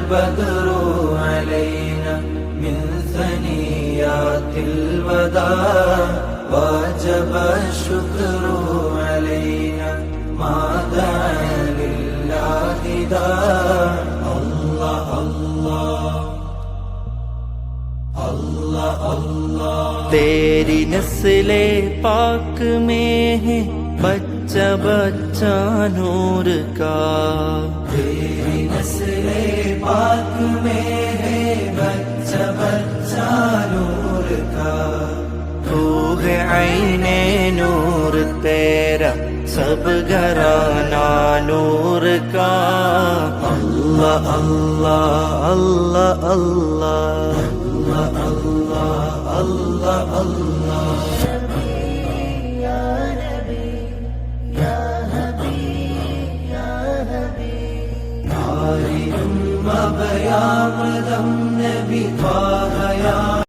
البدر علينا من ثنيات الوداع وجب الشكر علينا ما دعا لله داع الله الله اللہ اللہ تیری نسل پاک میں ہے بچہ بچہ نور کا، تیری نسل پاک میں ہے بچہ بچہ نور کا، تو ہے عین نور تیرا سب گھرانہ نور کا، اللہ اللہ اللہ اللہ اللہ اللہ اللہ ناری وبیامدم نبی